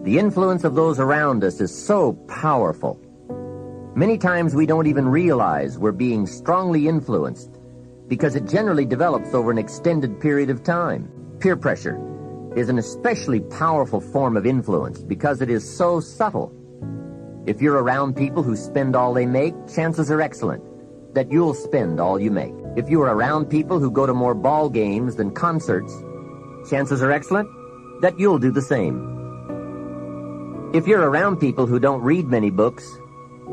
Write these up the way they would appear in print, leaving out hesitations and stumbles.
The influence of those around us is so powerful. Many times we don't even realize we're being strongly influenced because it generally develops over an extended period of time. Peer pressure is an especially powerful form of influence because it is so subtle. If you're around people who spend all they make, chances are excellent that you'll spend all you make. If you are around people who go to more ball games than concerts, chances are excellent that you'll do the same. If you're around people who don't read many books,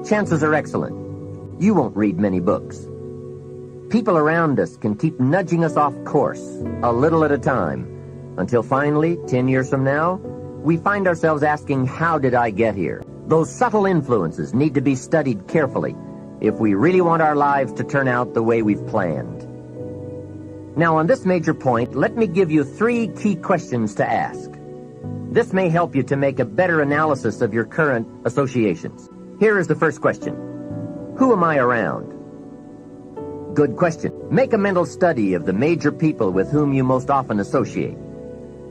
chances are excellent you won't read many books. People around us can keep nudging us off course, a little at a time, until finally, 10 years from now, we find ourselves asking, how did I get here? Those subtle influences need to be studied carefully if we really want our lives to turn out the way we've planned. Now, on this major point, let me give you 3 key questions to ask. This may help you to make a better analysis of your current associations. Here is the first question. Who am I around? Good question. Make a mental study of the major people with whom you most often associate.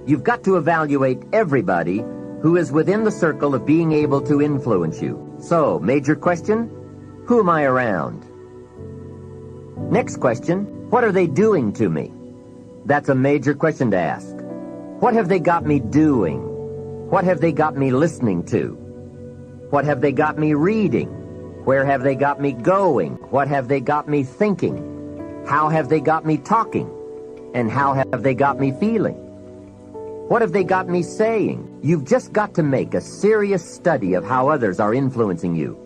You've got to evaluate everybody who is within the circle of being able to influence you. So, major question, who am I around? Next question, what are they doing to me? That's a major question to ask. What have they got me doing? What have they got me listening to? What have they got me reading? Where have they got me going? What have they got me thinking? How have they got me talking? And how have they got me feeling? What have they got me saying? You've just got to make a serious study of how others are influencing you,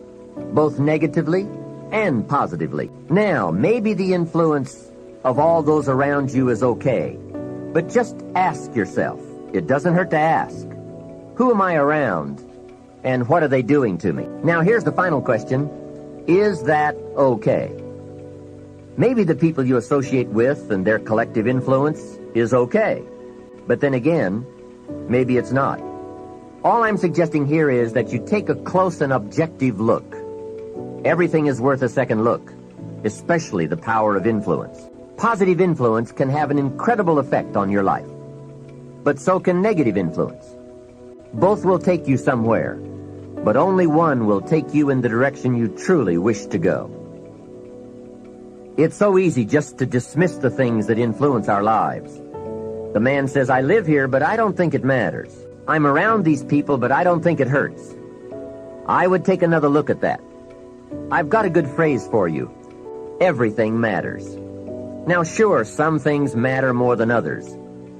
both negatively and positively. Now, maybe the influence of all those around you is okay, but just ask yourself. It doesn't hurt to ask. Who am I around, and what are they doing to me? Now, here's the final question. Is that okay? Maybe the people you associate with and their collective influence is okay. But then again, maybe it's not. All I'm suggesting here is that you take a close and objective look. Everything is worth a second look, especially the power of influence. Positive influence can have an incredible effect on your life, but so can negative influence. Both will take you somewhere, but only one will take you in the direction you truly wish to go. It's so easy just to dismiss the things that influence our lives. The man says, I live here, but I don't think it matters. I'm around these people, but I don't think it hurts. I would take another look at that. I've got a good phrase for you. Everything matters. Now, sure, some things matter more than others,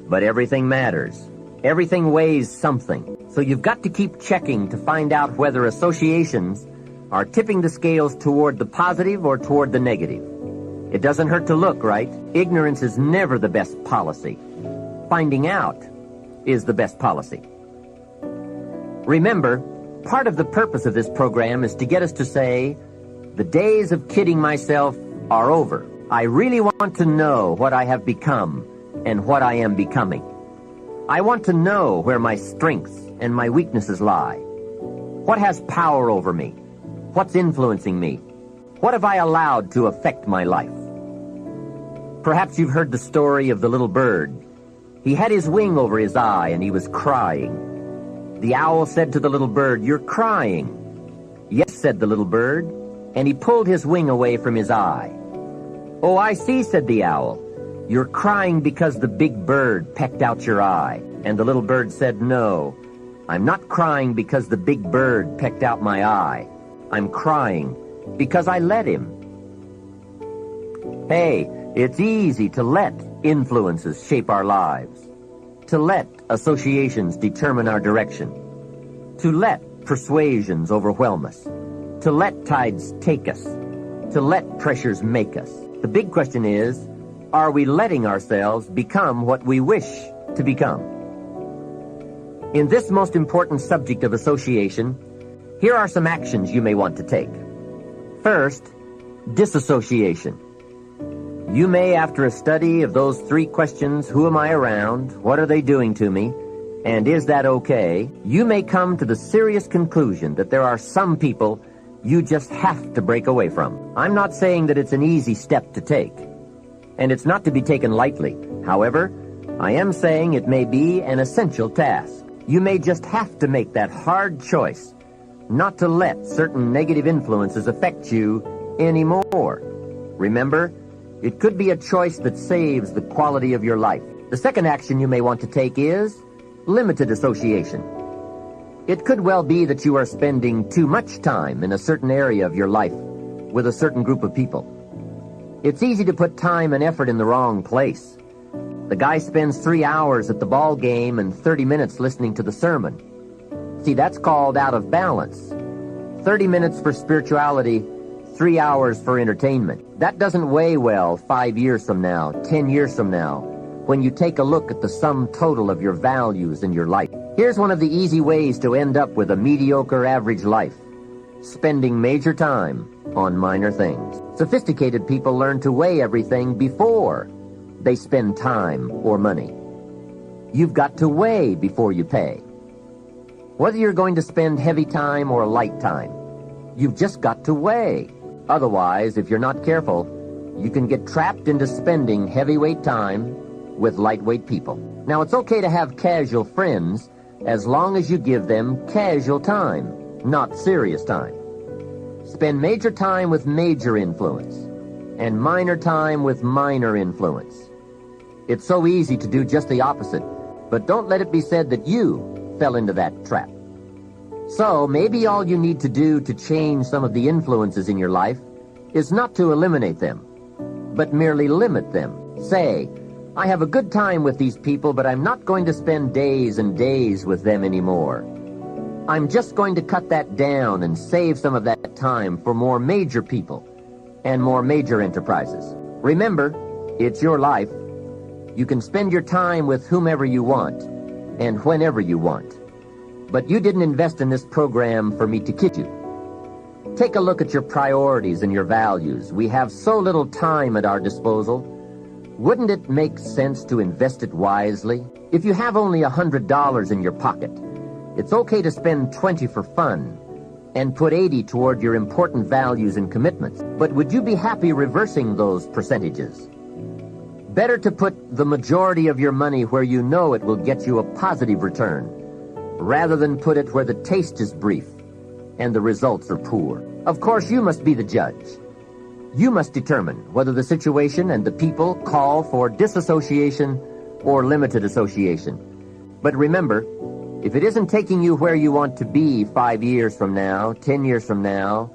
but everything matters. Everything weighs something. So you've got to keep checking to find out whether associations are tipping the scales toward the positive or toward the negative. It doesn't hurt to look, right? Ignorance is never the best policy. Finding out is the best policy. Remember, part of the purpose of this program is to get us to say, the days of kidding myself are over. I really want to know what I have become and what I am becoming. I want to know where my strengths and my weaknesses lie. What has power over me? What's influencing me? What have I allowed to affect my life? Perhaps you've heard the story of the little bird. He had his wing over his eye and he was crying. The owl said to the little bird, "You're crying." "Yes," said the little bird, and he pulled his wing away from his eye. "Oh, I see," said the owl. "You're crying because the big bird pecked out your eye." And the little bird said, "No, I'm not crying because the big bird pecked out my eye. I'm crying because I let him." Hey, it's easy to let influences shape our lives, to let associations determine our direction, to let persuasions overwhelm us, to let tides take us, to let pressures make us. The big question is, are we letting ourselves become what we wish to become? In this most important subject of association, here are some actions you may want to take. First, disassociation. You may, after a study of those 3 questions, who am I around, what are they doing to me, and is that okay, you may come to the serious conclusion that there are some people you just have to break away from. I'm not saying that it's an easy step to take, and it's not to be taken lightly. However, I am saying it may be an essential task. You may just have to make that hard choice not to let certain negative influences affect you anymore. Remember, it could be a choice that saves the quality of your life. The second action you may want to take is limited association. It could well be that you are spending too much time in a certain area of your life with a certain group of people. It's easy to put time and effort in the wrong place. The guy spends 3 hours at the ball game and 30 minutes listening to the sermon. See, that's called out of balance. 30 minutes for spirituality, 3 hours for entertainment. That doesn't weigh well 5 years from now, 10 years from now, when you take a look at the sum total of your values in your life. Here's one of the easy ways to end up with a mediocre average life: spending major time on minor things. Sophisticated people learn to weigh everything before they spend time or money. You've got to weigh before you pay. Whether you're going to spend heavy time or light time, you've just got to weigh. Otherwise, if you're not careful, you can get trapped into spending heavyweight time with lightweight people. Now, it's okay to have casual friends as long as you give them casual time, not serious time. Spend major time with major influence and minor time with minor influence. It's so easy to do just the opposite, but don't let it be said that you fell into that trap. So maybe all you need to do to change some of the influences in your life is not to eliminate them, but merely limit them. Say, I have a good time with these people, but I'm not going to spend days and days with them anymore. I'm just going to cut that down and save some of that time for more major people and more major enterprises. Remember, it's your life. You can spend your time with whomever you want and whenever you want. But you didn't invest in this program for me to kid you. Take a look at your priorities and your values. We have so little time at our disposal. Wouldn't it make sense to invest it wisely? If you have only $100 in your pocket, it's okay to spend 20 for fun and put 80 toward your important values and commitments. But would you be happy reversing those percentages? Better to put the majority of your money where you know it will get you a positive return, rather than put it where the taste is brief and the results are poor. Of course, you must be the judge. You must determine whether the situation and the people call for disassociation or limited association. But remember, if it isn't taking you where you want to be 5 years from now, 10 years from now,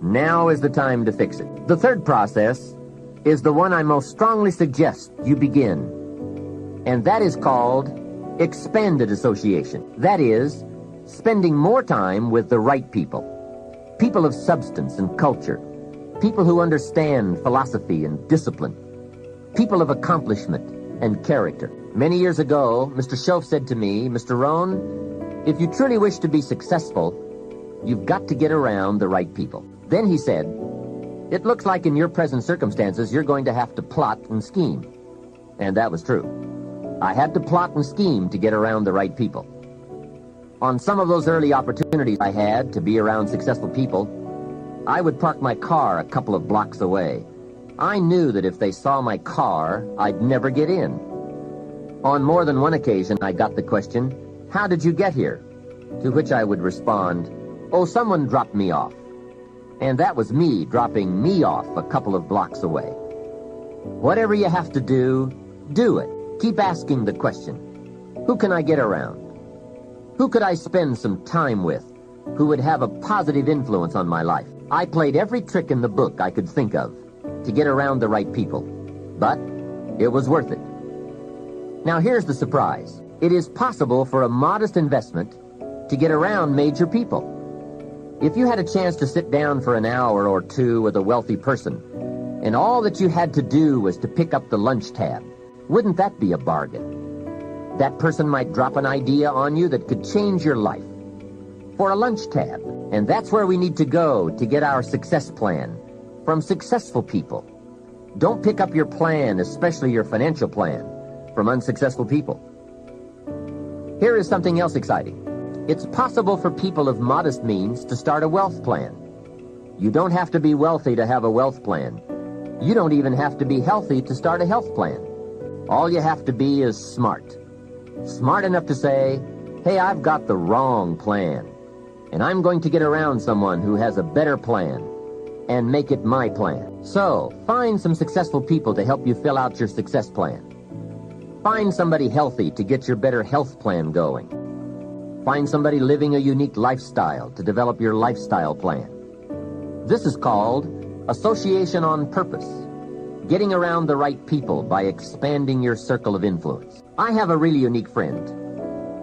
now is the time to fix it. The third process is the one I most strongly suggest you begin, and that is called expanded association. That is, spending more time with the right people, people of substance and culture, people who understand philosophy and discipline, people of accomplishment and character. Many years ago, Mr. Shoaff said to me, Mr. Rohn, if you truly wish to be successful, you've got to get around the right people. Then he said, it looks like in your present circumstances you're going to have to plot and scheme. And that was true. I had to plot and scheme to get around the right people. On some of those early opportunities I had to be around successful people, I would park my car a couple of blocks away. I knew that if they saw my car, I'd never get in. On more than one occasion, I got the question, how did you get here? To which I would respond, oh, someone dropped me off. And that was me dropping me off a couple of blocks away. Whatever you have to do it. Keep asking the question, who can I get around? Who could I spend some time with who would have a positive influence on my life? I played every trick in the book I could think of to get around the right people, but it was worth it. Now here's the surprise. It is possible for a modest investment to get around major people. If you had a chance to sit down for an hour or two with a wealthy person, and all that you had to do was to pick up the lunch tab, wouldn't that be a bargain? That person might drop an idea on you that could change your life. For a lunch tab. And that's where we need to go to get our success plan, from successful people. Don't pick up your plan, especially your financial plan, from unsuccessful people. Here is something else exciting. It's possible for people of modest means to start a wealth plan. You don't have to be wealthy to have a wealth plan. You don't even have to be healthy to start a health plan. All you have to be is smart. Smart enough to say, Hey, I've got the wrong plan, and I'm going to get around someone who has a better plan and make it my plan. So, find some successful people to help you fill out your success plan. Find somebody healthy to get your better health plan going. Find somebody living a unique lifestyle to develop your lifestyle plan. This is called association on purpose. Getting around the right people by expanding your circle of influence. I have a really unique friend.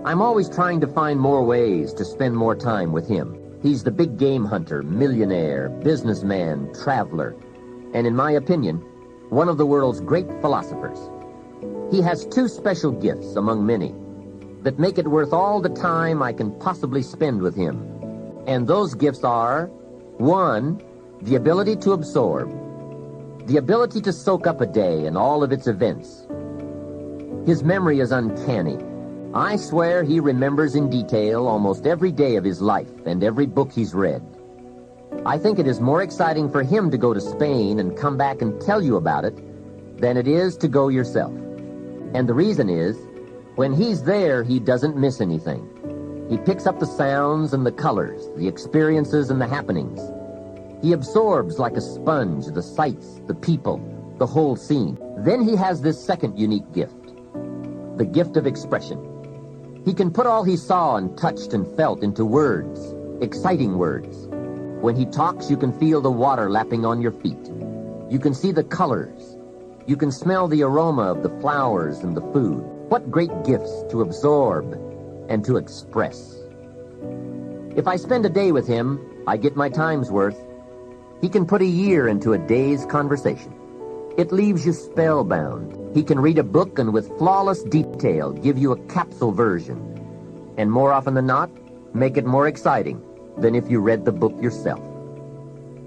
I'm always trying to find more ways to spend more time with him. He's the big game hunter, millionaire, businessman, traveler, and in my opinion, one of the world's great philosophers. He has two special gifts among many that make it worth all the time I can possibly spend with him. And those gifts are, one, the ability to absorb, the ability to soak up a day and all of its events. His memory is uncanny. I swear he remembers in detail almost every day of his life and every book he's read. I think it is more exciting for him to go to Spain and come back and tell you about it than it is to go yourself. And the reason is, when he's there, he doesn't miss anything. He picks up the sounds and the colors, the experiences and the happenings. He absorbs like a sponge the sights, the people, the whole scene. Then he has this second unique gift, the gift of expression. He can put all he saw and touched and felt into words, exciting words. When he talks, you can feel the water lapping on your feet. You can see the colors. You can smell the aroma of the flowers and the food. What great gifts to absorb and to express. If I spend a day with him, I get my time's worth. He can put a year into a day's conversation. It leaves you spellbound. He can read a book and with flawless detail give you a capsule version. And more often than not, make it more exciting than if you read the book yourself.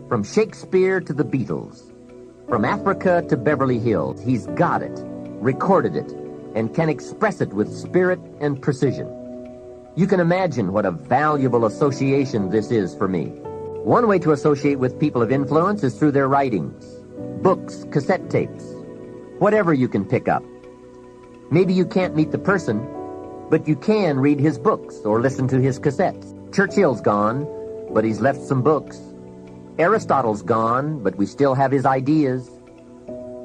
From Shakespeare to the Beatles, from Africa to Beverly Hills, he's got it, recorded it, and can express it with spirit and precision. You can imagine what a valuable association this is for me. One way to associate with people of influence is through their writings, books, cassette tapes, whatever you can pick up. Maybe you can't meet the person, but you can read his books or listen to his cassettes. Churchill's gone, but he's left some books. Aristotle's gone, but we still have his ideas.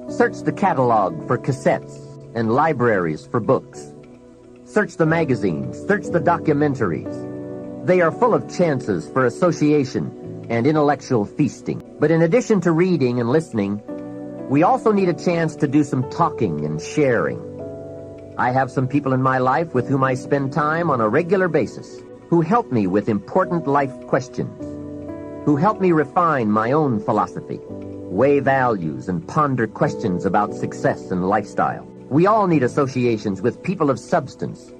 Search the catalog for cassettes and libraries for books. Search the magazines, search the documentaries. They are full of chances for association and intellectual feasting. But in addition to reading and listening, we also need a chance to do some talking and sharing. I have some people in my life with whom I spend time on a regular basis, who help me with important life questions, who help me refine my own philosophy, weigh values, and ponder questions about success and lifestyle. We all need associations with people of substance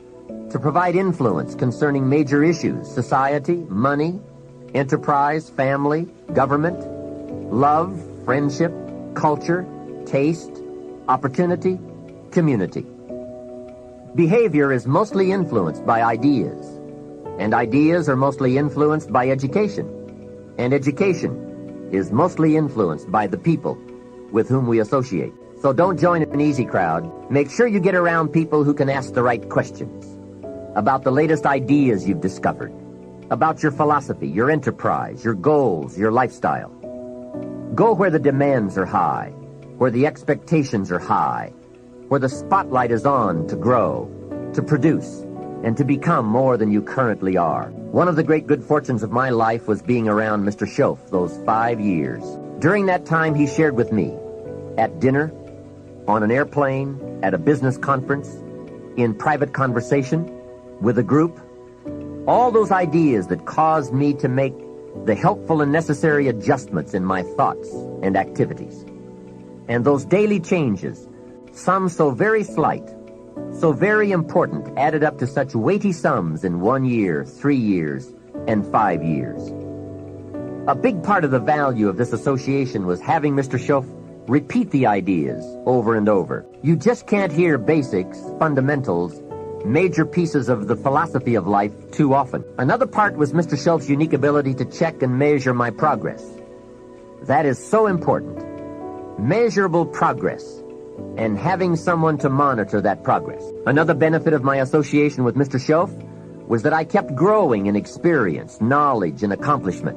to provide influence concerning major issues: society, money, enterprise, family, government, love, friendship, culture, taste, opportunity, community. Behavior is mostly influenced by ideas, and ideas are mostly influenced by education, and education is mostly influenced by the people with whom we associate. So don't join an easy crowd. Make sure you get around people who can ask the right questions about the latest ideas you've discovered, about your philosophy, your enterprise, your goals, your lifestyle. Go where the demands are high, where the expectations are high, where the spotlight is on to grow, to produce, and to become more than you currently are. One of the great good fortunes of my life was being around Mr. Shoaff those 5 years. During that time, he shared with me, at dinner, on an airplane, at a business conference, in private conversation, with a group, all those ideas that caused me to make the helpful and necessary adjustments in my thoughts and activities. And those daily changes, some so very slight, so very important, added up to such weighty sums in 1 year, 3 years, and 5 years. A big part of the value of this association was having Mr. Shoaff repeat the ideas over and over. You just can't hear basics, fundamentals, major pieces of the philosophy of life too often. Another part was Mr. Shoaff's unique ability to check and measure my progress. That is so important. Measurable progress, and having someone to monitor that progress. Another benefit of my association with Mr. Shoaff was that I kept growing in experience, knowledge, and accomplishment,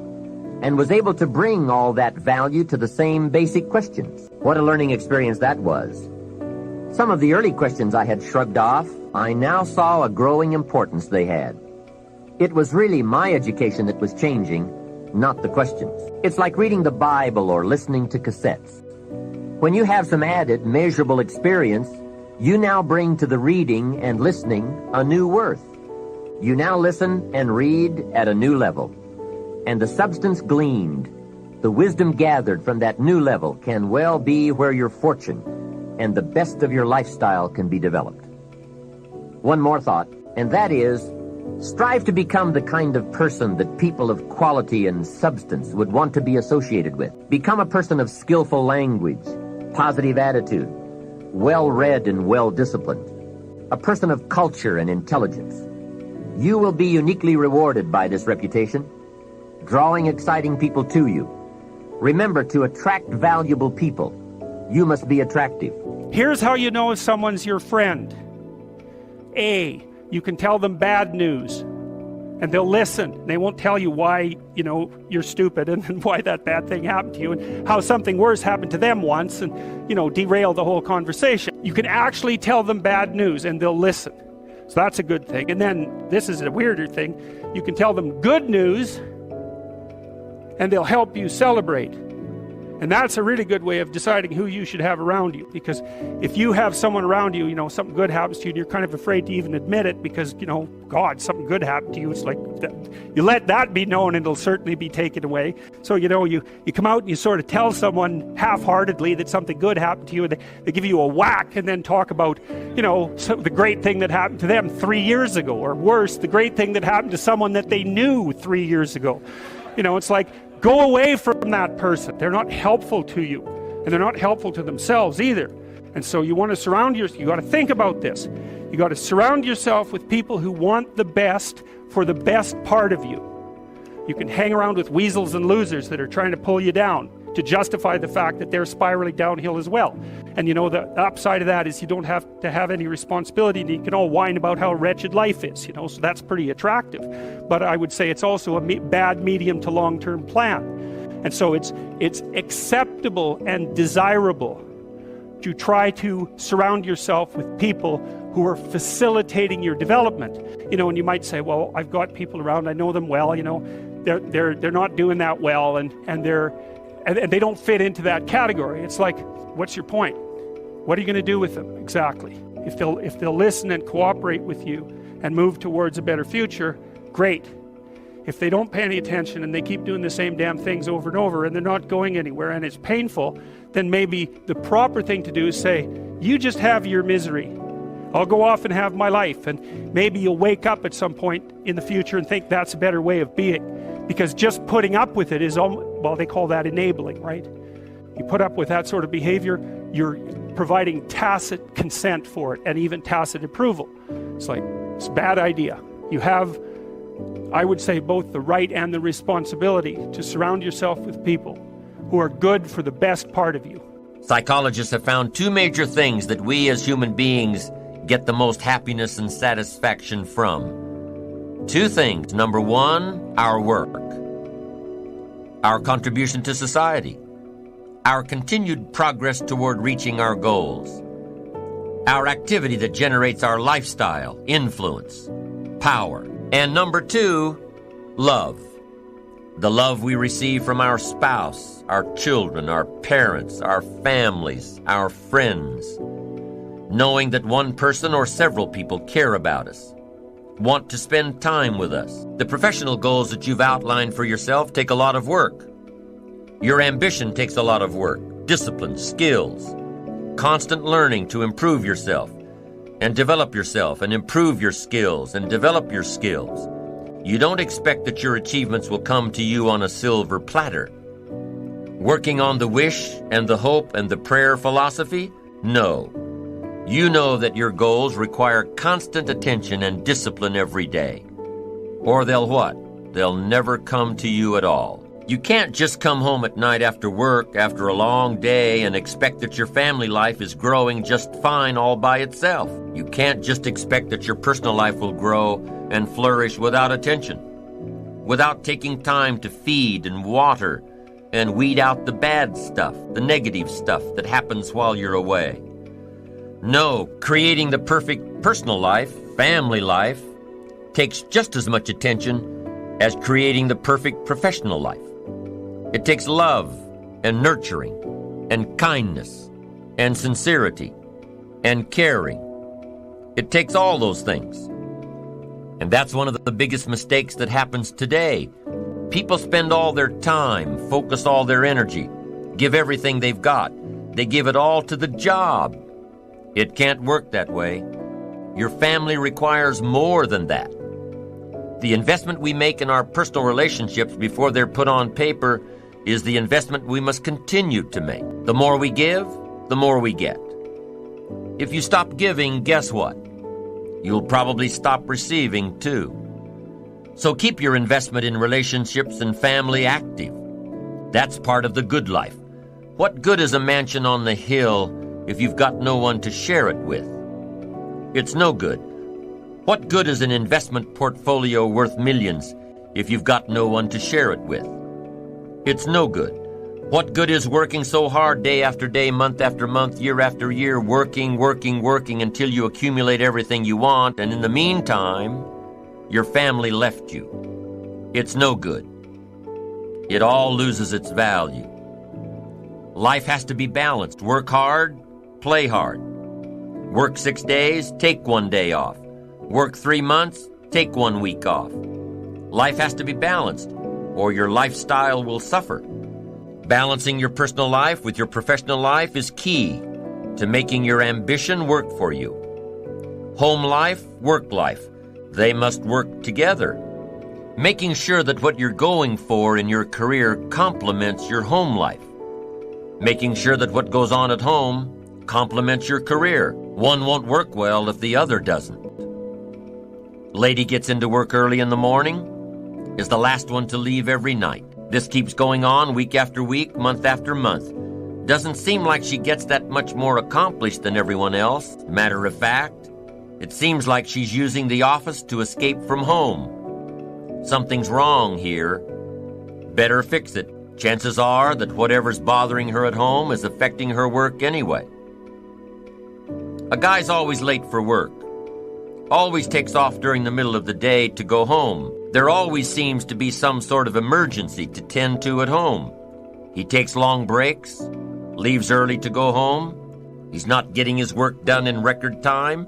and was able to bring all that value to the same basic questions. What a learning experience that was. Some of the early questions I had shrugged off, I now saw a growing importance they had. It was really my education that was changing, not the questions. It's like reading the Bible or listening to cassettes. When you have some added, measurable experience, you now bring to the reading and listening a new worth. You now listen and read at a new level. And the substance gleaned, the wisdom gathered from that new level can well be where your fortune and the best of your lifestyle can be developed. One more thought, and that is, strive to become the kind of person that people of quality and substance would want to be associated with. Become a person of skillful language, positive attitude, well-read and well-disciplined, a person of culture and intelligence. You will be uniquely rewarded by this reputation, drawing exciting people to you. Remember, to attract valuable people, you must be attractive. Here's how you know if someone's your friend. A, you can tell them bad news, and they'll listen. They won't tell you why, you're stupid and why that bad thing happened to you and how something worse happened to them once and, derail the whole conversation. You can actually tell them bad news and they'll listen. So that's a good thing. And then, this is a weirder thing, you can tell them good news and they'll help you celebrate. And that's a really good way of deciding who you should have around you. Because if you have someone around you, something good happens to you and you're kind of afraid to even admit it because, God, something good happened to you. It's like, you let that be known and it'll certainly be taken away. So, you come out and you sort of tell someone half-heartedly that something good happened to you and they give you a whack and then talk about, the great thing that happened to them 3 years ago. Or worse, the great thing that happened to someone that they knew 3 years ago. It's like, go away from that person. They're not helpful to you, and they're not helpful to themselves either. And so you want to surround yourself, you got to think about this. You got to surround yourself with people who want the best for the best part of you. You can hang around with weasels and losers that are trying to pull you down to justify the fact that they're spiraling downhill as well. And the upside of that is you don't have to have any responsibility and you can all whine about how wretched life is, so that's pretty attractive. But I would say it's also a bad medium to long-term plan. And so it's acceptable and desirable to try to surround yourself with people who are facilitating your development. And you might say, well, I've got people around, I know them well, they're not doing that well and they don't fit into that category. It's like, what's your point? What are you going to do with them exactly? If they'll listen and cooperate with you and move towards a better future, great. If they don't pay any attention and they keep doing the same damn things over and over and they're not going anywhere and it's painful, then maybe the proper thing to do is say, you just have your misery. I'll go off and have my life. And maybe you'll wake up at some point in the future and think that's a better way of being. Because just putting up with it is, well, they call that enabling, right? You put up with that sort of behavior, you're providing tacit consent for it and even tacit approval. It's like, it's a bad idea. You have, I would say, both the right and the responsibility to surround yourself with people who are good for the best part of you. Psychologists have found two major things that we as human beings get the most happiness and satisfaction from. Two things. Number one, our work, our contribution to society, our continued progress toward reaching our goals, our activity that generates our lifestyle, influence, power. And number two, love. The love we receive from our spouse, our children, our parents, our families, our friends. Knowing that one person or several people care about us, want to spend time with us. The professional goals that you've outlined for yourself take a lot of work. Your ambition takes a lot of work, discipline, skills, constant learning to improve yourself and develop yourself and improve your skills and develop your skills. You don't expect that your achievements will come to you on a silver platter. Working on the wish and the hope and the prayer philosophy? No. You know that your goals require constant attention and discipline every day. Or they'll what? They'll never come to you at all. You can't just come home at night after work, after a long day, and expect that your family life is growing just fine all by itself. You can't just expect that your personal life will grow and flourish without attention, without taking time to feed and water and weed out the bad stuff, the negative stuff that happens while you're away. No, creating the perfect personal life, family life, takes just as much attention as creating the perfect professional life. It takes love and nurturing and kindness and sincerity and caring. It takes all those things. And that's one of the biggest mistakes that happens today. People spend all their time, focus all their energy, give everything they've got. They give it all to the job. It can't work that way. Your family requires more than that. The investment we make in our personal relationships before they're put on paper is the investment we must continue to make. The more we give, the more we get. If you stop giving, guess what? You'll probably stop receiving too. So keep your investment in relationships and family active. That's part of the good life. What good is a mansion on the hill if you've got no one to share it with? It's no good. What good is an investment portfolio worth millions if you've got no one to share it with? It's no good. What good is working so hard day after day, month after month, year after year, working until you accumulate everything you want, and in the meantime, your family left you? It's no good. It all loses its value. Life has to be balanced. Work hard, play hard. Work 6 days, take 1 day off. Work 3 months, take 1 week off. Life has to be balanced, or your lifestyle will suffer. Balancing your personal life with your professional life is key to making your ambition work for you. Home life, work life, they must work together. Making sure that what you're going for in your career complements your home life. Making sure that what goes on at home complements your career. One won't work well if the other doesn't. Lady gets into work early in the morning, is the last one to leave every night. This keeps going on week after week, month after month. Doesn't seem like she gets that much more accomplished than everyone else. Matter of fact, it seems like she's using the office to escape from home. Something's wrong here. Better fix it. Chances are that whatever's bothering her at home is affecting her work anyway. A guy's always late for work. Always takes off during the middle of the day to go home. There always seems to be some sort of emergency to tend to at home. He takes long breaks, leaves early to go home. He's not getting his work done in record time.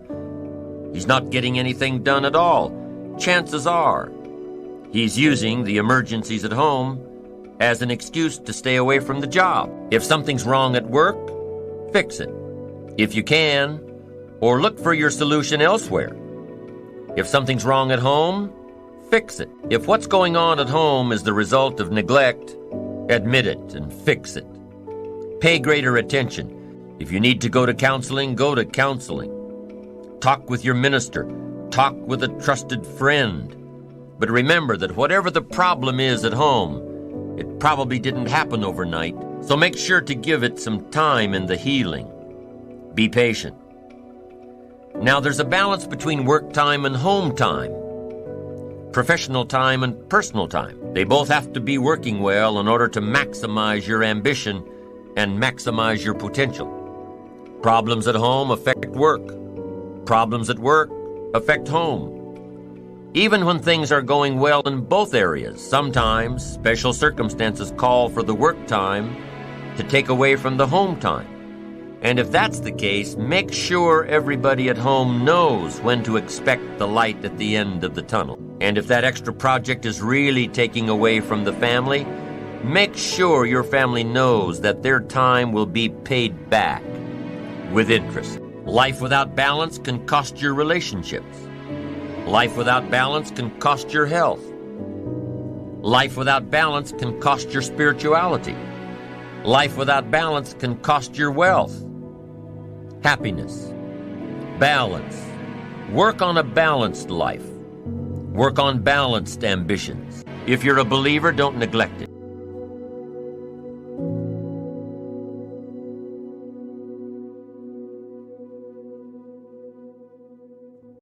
He's not getting anything done at all. Chances are he's using the emergencies at home as an excuse to stay away from the job. If something's wrong at work, fix it. If you can, or look for your solution elsewhere. If something's wrong at home, fix it. If what's going on at home is the result of neglect, admit it and fix it. Pay greater attention. If you need to go to counseling, go to counseling. Talk with your minister. Talk with a trusted friend. But remember that whatever the problem is at home, it probably didn't happen overnight, so make sure to give it some time in the healing. Be patient. Now, there's a balance between work time and home time, professional time and personal time. They both have to be working well in order to maximize your ambition and maximize your potential. Problems at home affect work. Problems at work affect home. Even when things are going well in both areas, sometimes special circumstances call for the work time to take away from the home time. And if that's the case, make sure everybody at home knows when to expect the light at the end of the tunnel. And if that extra project is really taking away from the family, make sure your family knows that their time will be paid back with interest. Life without balance can cost your relationships. Life without balance can cost your health. Life without balance can cost your spirituality. Life without balance can cost your wealth. Happiness. Balance. Work on a balanced life. Work on balanced ambitions. If you're a believer, don't neglect it.